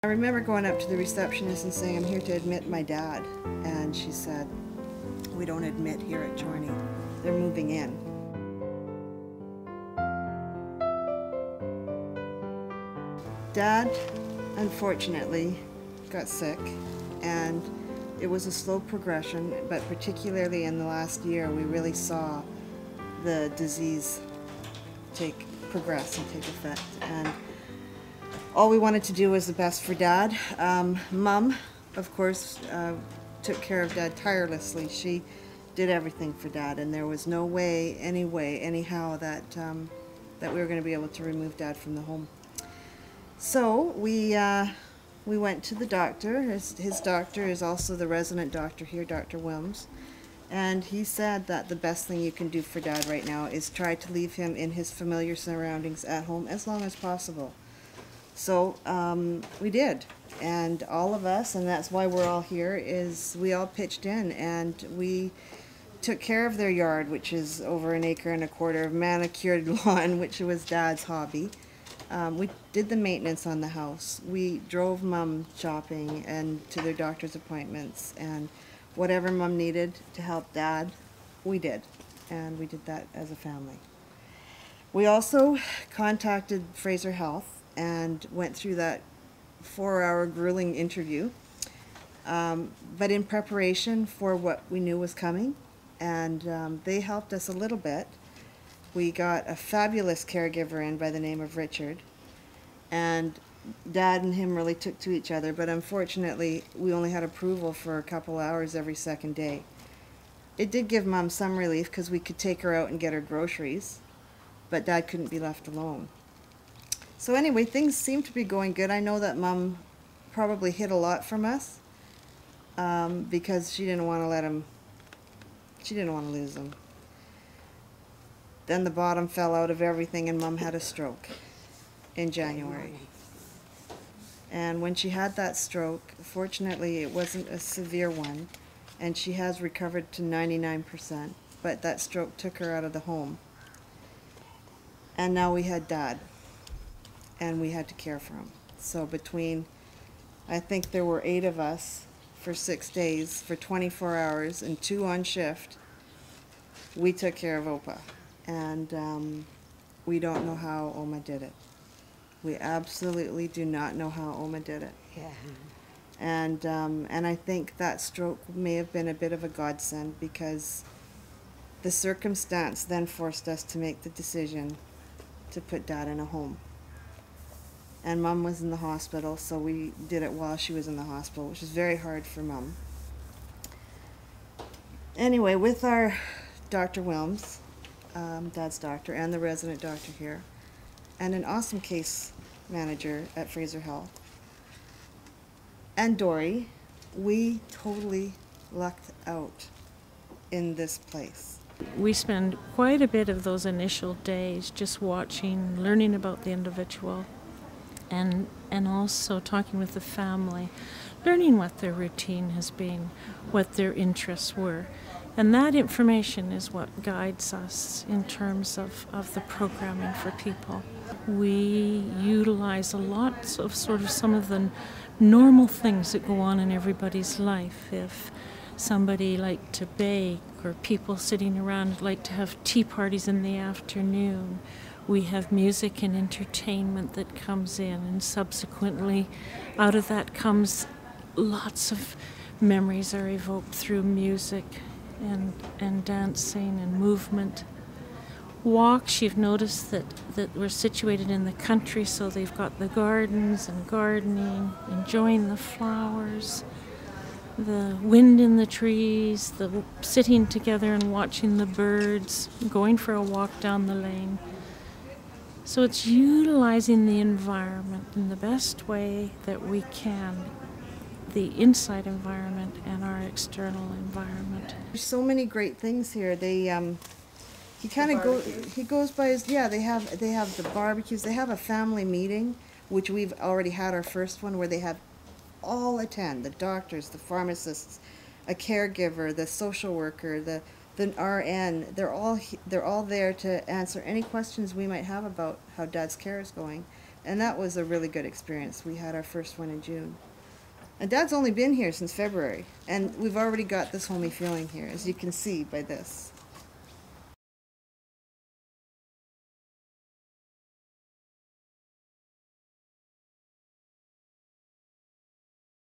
I remember going up to the receptionist and saying, "I'm here to admit my dad." And she said, "We don't admit here at Czorny. They're moving in." Dad, unfortunately, got sick, and it was a slow progression, but particularly in the last year, we really saw the disease progress and take effect. And all we wanted to do was the best for Dad. Mom, of course, took care of Dad tirelessly. She did everything for Dad, and there was no way, anyhow, that we were going to be able to remove Dad from the home. So we went to the doctor. His doctor is also the resident doctor here, Dr. Wilms, and he said that the best thing you can do for Dad right now is try to leave him in his familiar surroundings at home as long as possible. So we did, and all of us, and that's why we're all here, is we all pitched in, and we took care of their yard, which is over 1.25 acres of manicured lawn, which was Dad's hobby. We did the maintenance on the house. We drove Mom shopping and to their doctor's appointments, and whatever Mom needed to help Dad, we did. And we did that as a family. We also contacted Fraser Health and went through that 4-hour grueling interview, but in preparation for what we knew was coming, and they helped us a little bit. We got a fabulous caregiver in by the name of Richard, and Dad and him really took to each other, but unfortunately we only had approval for a couple hours every second day. It did give Mom some relief because we could take her out and get her groceries, but Dad couldn't be left alone. So anyway, things seem to be going good. I know that Mom probably hid a lot from us because she didn't want to lose him. Then the bottom fell out of everything, and Mom had a stroke in January. And when she had that stroke, fortunately it wasn't a severe one, and she has recovered to 99%, but that stroke took her out of the home. And now we had Dad, and we had to care for him. So between, I think there were 8 of us for 6 days, for 24 hours, and 2 on shift, we took care of Opa. And we don't know how Oma did it. We absolutely do not know how Oma did it. Yeah. And I think that stroke may have been a bit of a godsend, because the circumstance then forced us to make the decision to put Dad in a home. And Mom was in the hospital, so we did it while she was in the hospital, which is very hard for Mom. Anyway, with our Dr. Wilms, Dad's doctor, and the resident doctor here, and an awesome case manager at Fraser Health, and Dory, we totally lucked out in this place. We spend quite a bit of those initial days just watching, learning about the individual, and also talking with the family, learning what their routine has been, what their interests were. And that information is what guides us in terms of the programming for people. We utilize a lot of some of the normal things that go on in everybody's life. If somebody liked to bake, or people sitting around like to have tea parties in the afternoon, we have music and entertainment that comes in, and subsequently out of that comes lots of memories are evoked through music and dancing and movement. Walks, you've noticed that we're situated in the country, so they've got the gardens and gardening, enjoying the flowers, the wind in the trees, the sitting together and watching the birds, going for a walk down the lane. So it's utilizing the environment in the best way that we can, the inside environment and our external environment. There's so many great things here. He goes by his, yeah, they have the barbecues. They have a family meeting, which we've already had our first one, where they have all attend, the doctors, the pharmacists, a caregiver, the social worker, the RN. They're all there to answer any questions we might have about how Dad's care is going, And that was a really good experience. We had our first one in June. And Dad's only been here since February, and we've already got this homey feeling here, as you can see by this.